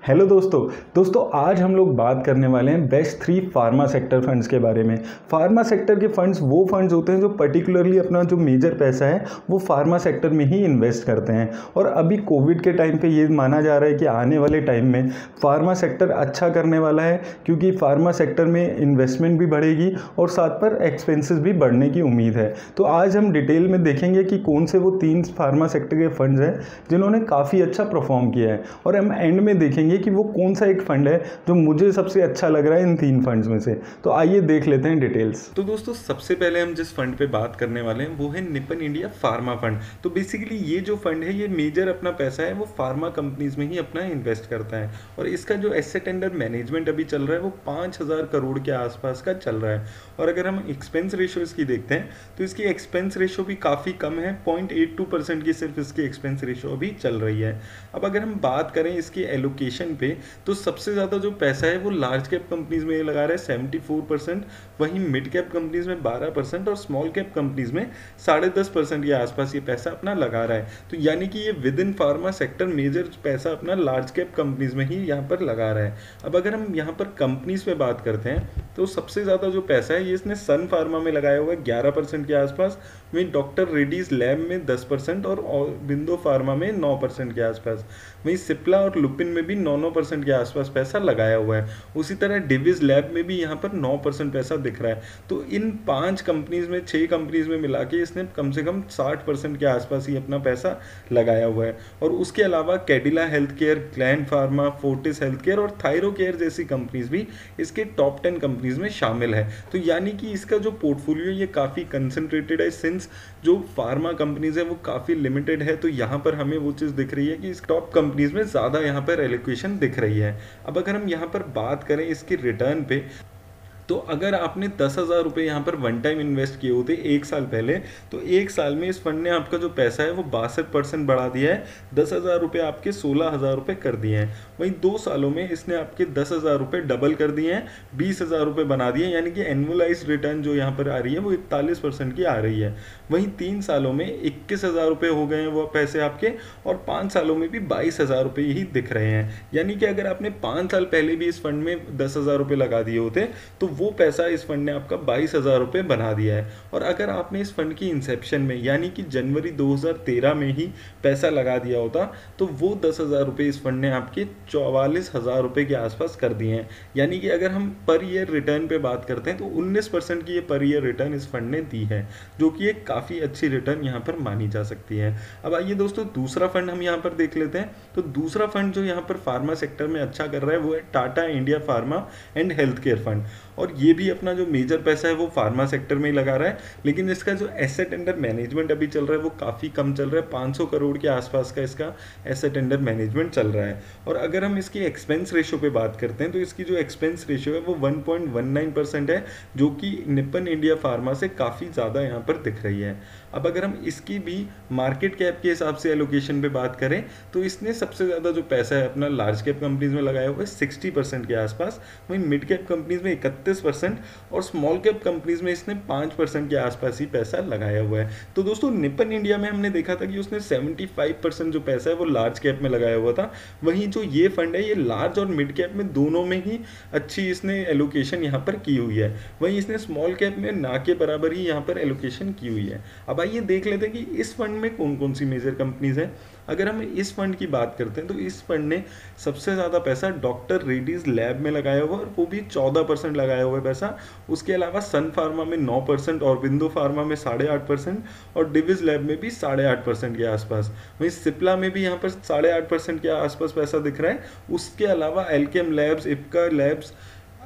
Hello दोस्तों आज हम लोग बात करने वाले हैं बेस्ट 3 फार्मा सेक्टर फंड्स के बारे में। फार्मा सेक्टर के फंड्स वो फंड्स होते हैं जो पर्टिकुलरली अपना जो मेजर पैसा है वो फार्मा सेक्टर में ही इन्वेस्ट करते हैं। और अभी कोविड के टाइम पे ये माना जा रहा है कि आने वाले टाइम में फार्मा सेक्टर अच्छा करने वाला है, क्योंकि फार्मा सेक्टर में इन्वेस्टमेंट भी बढ़ेगी और साथ पर एक्सपेंसेस भी बढ़ने की उम्मीद है। तो आज हम डिटेल में देखेंगे कि कौन से वो 3 फार्मा सेक्टर के फंड्स हैं जिन्होंने काफ़ी अच्छा परफॉर्म किया है, और हम एंड में देखेंगे कि वो कौन सा एक फंड है जो मुझे सबसे अच्छा लग रहा है इन 3 फंड्स में से। तो आइए देख लेते हैं डिटेल्स। तो दोस्तों सबसे पहले हम जिस फंड पे बात करने वाले हैं वो है निपन इंडिया फार्मा फंड। तो बेसिकली ये जो फंड है ये मेजर अपना पैसा है वो फार्मा कंपनीज में ही अपना इन्वेस्ट करता है, और इसका जो एसेट अंडर मैनेजमेंट अभी चल रहा है वो 5,000 करोड़ के आसपास का चल रहा है। और अगर हम एक्सपेंस रेशो इसकी देखते हैं तो इसकी एक्सपेंस रेशो भी काफ़ी कम है, 0.82% की सिर्फ इसकी एक्सपेंस रेशो अभी चल रही है। अब अगर हम बात करें इसकी एलोकेशन पे तो सबसे ज़्यादा जो पैसा है वो लार्ज कैप कंपनीज में लगा रहा है 74%, वहीं मिड कैप कंपनीज में 12% और स्मॉल कैप कंपनीज में 10.5% के आसपास ये पैसा अपना लगा रहा है। तो यानी कि ये within pharma sector major पैसा अपना लार्ज कैप कंपनीज में ही यहाँ पर लगा रहा है। अब अगर हम यहाँ पर कंपनीज पे बात करते हैं तो सबसे ज़्यादा जो पैसा है ये इसने सन फार्मा में लगाया हुआ है 11% के आसपास, वहीं डॉक्टर रेड्डीज लैब में 10% और बिंदो फार्मा में 9% के आसपास, वहीं सिप्ला और लुपिन में भी 9% के आसपास पैसा लगाया हुआ है। उसी तरह डिविज लैब में भी यहाँ पर 9% पैसा दिख रहा है। तो इन 5 कंपनीज में 6 कंपनीज में मिला के इसने कम से कम 60% के आसपास ही अपना पैसा लगाया हुआ है। और उसके अलावा Cadila health care, gland pharma, Fortis health care और थायरो केयर जैसी कंपनीज भी इसके टॉप 10 कंपनीज में शामिल है। तो यानी कि इसका जो पोर्टफोलियो ये काफ़ी कंसंट्रेटेड है, सिंस जो फार्मा कंपनीज है वो काफ़ी लिमिटेड है। तो यहाँ पर हमें वो चीज़ दिख रही है कि इस टॉप कंपनीज में ज़्यादा यहाँ पर एलोकेशन दिख रही है। अब अगर हम यहाँ पर बात करें इसकी रिटर्न पे, तो अगर आपने 10,000 रुपये यहाँ पर वन टाइम इन्वेस्ट किए होते 1 साल पहले, तो 1 साल में इस फंड ने आपका जो पैसा है वो 62% बढ़ा दिया है, 10,000 रुपये आपके 16,000 रुपये कर दिए हैं। वहीं 2 सालों में इसने आपके 10,000 रुपये डबल कर दिए हैं, 20,000 रुपये बना दिए, यानी कि एनुअलाइज रिटर्न जो यहाँ पर आ रही है वो 41% की आ रही है। वहीं 3 सालों में 21,000 रुपये हो गए हैं वो पैसे आपके, और 5 सालों में भी 22,000 रुपये ही दिख रहे हैं। यानी कि अगर आपने 5 साल पहले भी इस फंड में 10,000 रुपये लगा दिए होते तो वो पैसा इस फंड ने आपका 22,000 रुपये बना दिया है। और अगर आपने इस फंड की इंसेप्शन में यानी कि जनवरी 2013 में ही पैसा लगा दिया होता तो वो 10,000 रुपये इस फंड ने आपके 44,000 रुपये के आसपास कर दिए हैं। यानी कि अगर हम पर ईयर रिटर्न पे बात करते हैं तो 19% की ये पर ईयर रिटर्न इस फंड ने दी है, जो कि एक काफ़ी अच्छी रिटर्न यहाँ पर मानी जा सकती है। अब आइए दोस्तों दूसरा फंड हम यहाँ पर देख लेते हैं। तो दूसरा फंड जो यहाँ पर फार्मा सेक्टर में अच्छा कर रहा है वो है Tata India pharma and health care fund. और ये भी अपना जो मेजर पैसा है वो फार्मा सेक्टर में ही लगा रहा है, लेकिन इसका जो एसेट अंडर मैनेजमेंट अभी चल रहा है वो काफ़ी कम चल रहा है, 500 करोड़ के आसपास का इसका एसेट अंडर मैनेजमेंट चल रहा है। और अगर हम इसकी एक्सपेंस रेशो पे बात करते हैं तो इसकी जो एक्सपेंस रेशो है वो 1.19% है, जो कि निपन इंडिया फार्मा से काफ़ी ज़्यादा यहाँ पर दिख रही है। अब अगर हम इसकी भी मार्केट कैप के हिसाब से एलोकेशन पे बात करें तो इसने सबसे ज़्यादा जो पैसा है अपना लार्ज कैप कंपनीज में लगाया हुआ है 60% के आसपास, वहीं मिड कैप कंपनीज में 31% और स्मॉल कैप कंपनीज में इसने 5% के आसपास ही पैसा लगाया हुआ है। तो दोस्तों निपन इंडिया में हमने देखा था कि उसने 75% जो पैसा है वो लार्ज कैप में लगाया हुआ था, वहीं जो ये फंड है ये लार्ज और मिड कैप में दोनों में ही अच्छी इसने एलोकेशन यहाँ पर की हुई है, वहीं इसने स्मॉल कैप में ना के बराबर ही यहाँ पर एलोकेशन की हुई है। अब आइए देख लेते हैं कि इस फंड में कौन कौन सी मेजर कंपनीज हैं। अगर हम इस फंड की बात करते हैं तो इस फंड ने सबसे ज़्यादा पैसा डॉक्टर रेड्डीज लैब में लगाया हुआ है और वो भी 14% लगाया हुआ है पैसा। उसके अलावा सन फार्मा में 9% और बिंदु फार्मा में 8.5% और डिविज लैब में भी 8.5% के आसपास, वहीं सिप्ला में भी यहाँ पर 8.5% के आसपास पैसा दिख रहा है। उसके अलावा Alkem labs, Ipca labs,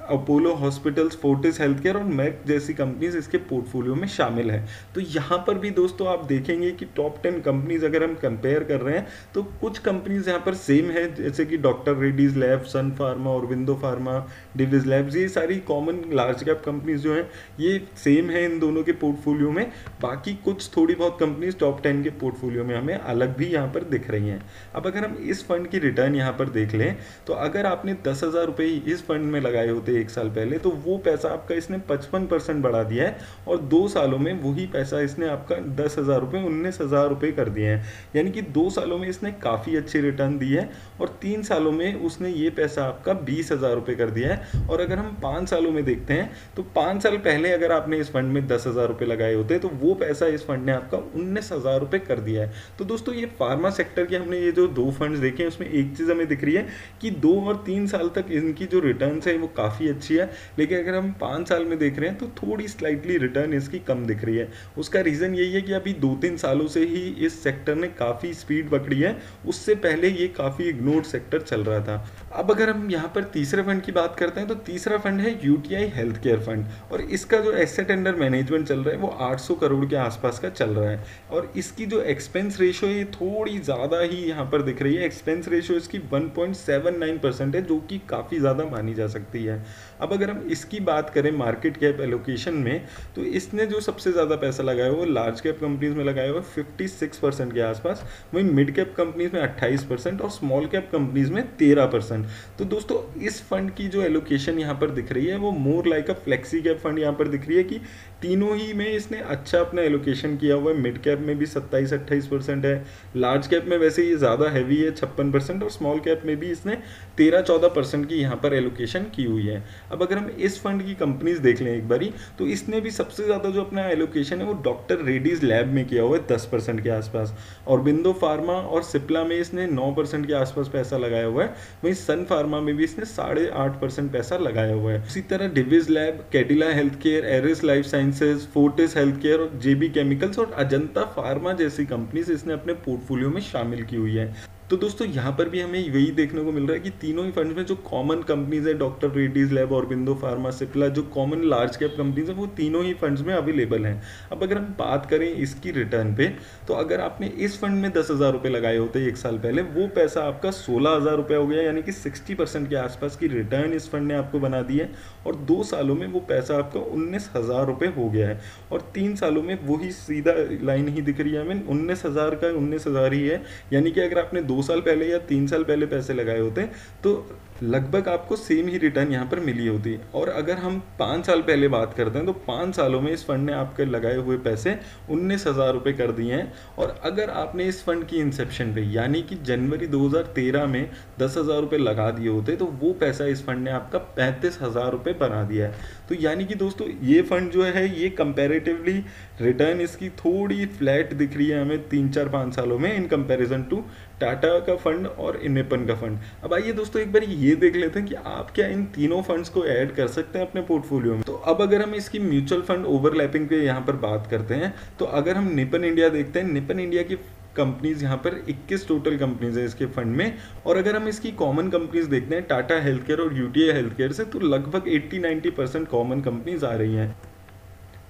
Apollo hospitals, Fortis health care और मैक जैसी कंपनीज इसके पोर्टफोलियो में शामिल है। तो यहाँ पर भी दोस्तों आप देखेंगे कि टॉप 10 कंपनीज अगर हम कंपेयर कर रहे हैं तो कुछ कंपनीज यहाँ पर सेम है, जैसे कि doctor Reddy's lab, Sun pharma, Aurobindo pharma, Divi's labs, ये सारी कॉमन लार्ज कैप कंपनीज जो हैं ये सेम है इन दोनों के पोर्टफोलियो में। बाकी कुछ थोड़ी बहुत कंपनीज टॉप 10 के पोर्टफोलियो में हमें अलग भी यहाँ पर दिख रही हैं। अब अगर हम इस फंड की रिटर्न यहाँ पर देख लें तो अगर आपने 10,000 रुपये इस फंड में लगाए होते 1 साल पहले, तो वो पैसा आपका इसने 55% बढ़ा दिया है और 2 सालों में वही पैसा इसने आपका 10,000 रुपये 19,000 रुपये कर दिए हैं। यानी कि 2 सालों में इसने काफ़ी अच्छी रिटर्न दी है और 3 सालों में उसने ये पैसा आपका 20,000 रुपये कर दिया है। और अगर हम 5 सालों में देखते हैं तो 5 साल पहले अगर आपने इस फंड में 10,000 रुपये लगाए होते तो वो पैसा इस फंड ने आपका 19,000 रुपये कर दिया है। तो दोस्तों ये फार्मा सेक्टर के हमने ये जो 2 फंड्स देखे हैं उसमें एक चीज़ हमें दिख रही है कि 2 और 3 साल तक इनकी जो रिटर्न है वो काफ़ी अच्छी है, लेकिन अगर हम 5 साल में देख रहे हैं तो थोड़ी स्लाइटली रिटर्न इसकी कम दिख रही है। उसका रीज़न यही है कि अभी 2-3 सालों से ही इस सेक्टर ने काफ़ी स्पीड पकड़ी है, उससे पहले ये काफ़ी इग्नोर्ड सेक्टर चल रहा था। अब अगर हम यहाँ पर तीसरे फंड की बात करते हैं तो तीसरा फंड है यूटीआई हेल्थ केयर फंड और इसका जो एसेट अंडर मैनेजमेंट चल रहा है वो 800 करोड़ के आसपास का चल रहा है और इसकी जो एक्सपेंस रेशियो है थोड़ी ज़्यादा ही यहाँ पर दिख रही है। एक्सपेंस रेशियो इसकी 1.79% है जो कि काफ़ी ज़्यादा मानी जा सकती है। अब अगर हम इसकी बात करें मार्केट कैप एलोकेशन में तो इसने जो सबसे ज़्यादा पैसा लगाया वो लार्ज कैप कंपनीज में लगाया हुआ 56% के आसपास, वहीं मिड कैप कंपनीज में 28% और स्मॉल कैप कंपनीज में 13%। तो दोस्तों इस फंड की जो एलोकेशन यहाँ पर दिख रही है वो मोर लाइक अ फ्लेक्सी कैप फंड यहाँ पर दिख रही है कि तीनों ही में इसने अच्छा अपना एलोकेशन किया हुआ है। मिड कैप में भी 27-28% है, लार्ज कैप में वैसे ये ज़्यादा हैवी है 56% और स्मॉल कैप में भी इसने 13-14% की यहाँ पर एलोकेशन की हुई है। अब अगर हम इस फंड की कंपनीज देख लें एक बारी तो इसने भी सबसे ज़्यादा जो अपना एलोकेशन है वो डॉक्टर रेड्डीज लैब में किया हुआ है 10% के आसपास, और बिंदो फार्मा और सिप्ला में इसने 9% के आसपास पैसा लगाया हुआ है, वहीं सन फार्मा में भी इसने 8.5% पैसा लगाया हुआ है। इसी तरह Divi's lab, Cadila health care, Eris life sciences, Fortis health care और जेबी केमिकल्स और अजंता फार्मा जैसी कंपनीज इसने अपने पोर्टफोलियो में शामिल की हुई है। तो दोस्तों यहाँ पर भी हमें वही देखने को मिल रहा है कि तीनों ही फंड्स में जो कॉमन कंपनीज है doctor Reddy's lab, Aurobindo pharma, Cipla, जो कॉमन लार्ज कैप कंपनीज है वो तीनों ही फंड्स में अवेलेबल हैं। अब अगर हम बात करें इसकी रिटर्न पे तो अगर आपने इस फंड में 10,000 रुपये लगाए होते 1 साल पहले, वो पैसा आपका 16,000 रुपये हो गया, यानी कि 60% के आसपास की रिटर्न इस फंड ने आपको बना दी है और 2 सालों में वो पैसा आपका 19,000 रुपये हो गया है और 3 सालों में वही सीधा लाइन ही दिख रही है हमें 19,000 का 19,000 ही है। यानी कि अगर आपने 2 साल पहले या 3 साल पहले पैसे लगाए होते तो लगभग आपको सेम ही रिटर्न यहाँ पर मिली होती। और अगर हम 5 साल पहले बात करते हैं तो 5 सालों में इस फंड ने आपके लगाए हुए पैसे 19,000 रुपये कर दिए हैं। और अगर आपने इस फंड की इंसेप्शन पे यानी कि जनवरी 2013 में 10,000 रुपये लगा दिए होते तो वो पैसा इस फंड ने आपका 35,000 रुपये बना दिया है। तो यानी कि दोस्तों ये फंड जो है ये कंपैरेटिवली रिटर्न इसकी थोड़ी फ्लैट दिख रही है हमें 3-4-5 सालों में इन कंपैरिजन टू टाटा का फंड और निपन का फंड। अब आइए दोस्तों एक बार ये देख लेते हैं कि आप क्या इन तीनों फंड्स को ऐड कर सकते हैं अपने पोर्टफोलियो में। तो अब अगर हम इसकी म्यूचुअल फंड ओवरलैपिंग पे यहाँ पर बात करते हैं तो अगर हम निपन इंडिया देखते हैं, निपन इंडिया की कंपनीज यहाँ पर 21 टोटल कंपनीज है इसके फंड में। और अगर हम इसकी कॉमन कंपनीज देखते हैं टाटा हेल्थ केयर और यूटीआई हेल्थ केयर से तो लगभग 80-90% कॉमन कंपनीज आ रही हैं।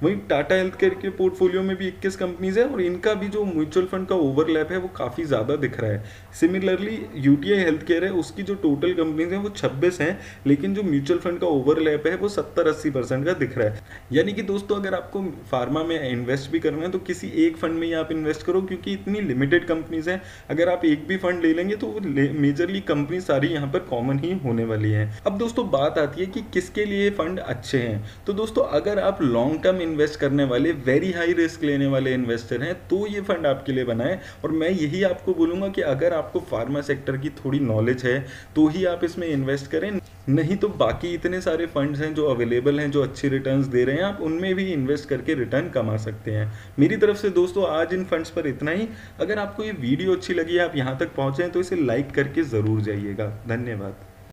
वहीं टाटा हेल्थ केयर के पोर्टफोलियो में भी 21 कंपनीज है और इनका भी जो म्यूचुअल फंड का ओवरलैप है वो काफ़ी ज़्यादा दिख रहा है। सिमिलरली यूटीआई हेल्थ केयर है उसकी जो टोटल कंपनीज हैं वो 26 हैं, लेकिन जो म्यूचुअल फंड का ओवरलैप है वो 70-80% का दिख रहा है। यानी कि दोस्तों अगर आपको फार्मा में इन्वेस्ट भी करना है तो किसी एक फंड में ही आप इन्वेस्ट करो, क्योंकि इतनी लिमिटेड कंपनीज हैं। अगर आप एक भी फंड ले लेंगे तो मेजरली कंपनी सारी यहाँ पर कॉमन ही होने वाली है। अब दोस्तों बात आती है कि किसके लिए फंड अच्छे हैं। तो दोस्तों अगर आप लॉन्ग टर्म इन्वेस्ट करने वाले, वेरी हाई रिस्क लेने वाले इन्वेस्टर हैं तो ये फंड आपके लिए बना है। और मैं यही आपको बोलूँगा कि अगर आपको फार्मा सेक्टर की थोड़ी नॉलेज है तो ही आप इसमें इन्वेस्ट करें, नहीं तो बाकी इतने सारे फंड्स हैं जो अवेलेबल हैं जो अच्छी रिटर्न्स दे रहे हैं, आप उनमें भी इन्वेस्ट करके रिटर्न कमा सकते हैं। मेरी तरफ से दोस्तों आज इन फंड्स पर इतना ही। अगर आपको ये वीडियो अच्छी लगी, आप यहाँ तक पहुँचे हैं तो इसे लाइक करके ज़रूर जाइएगा। धन्यवाद।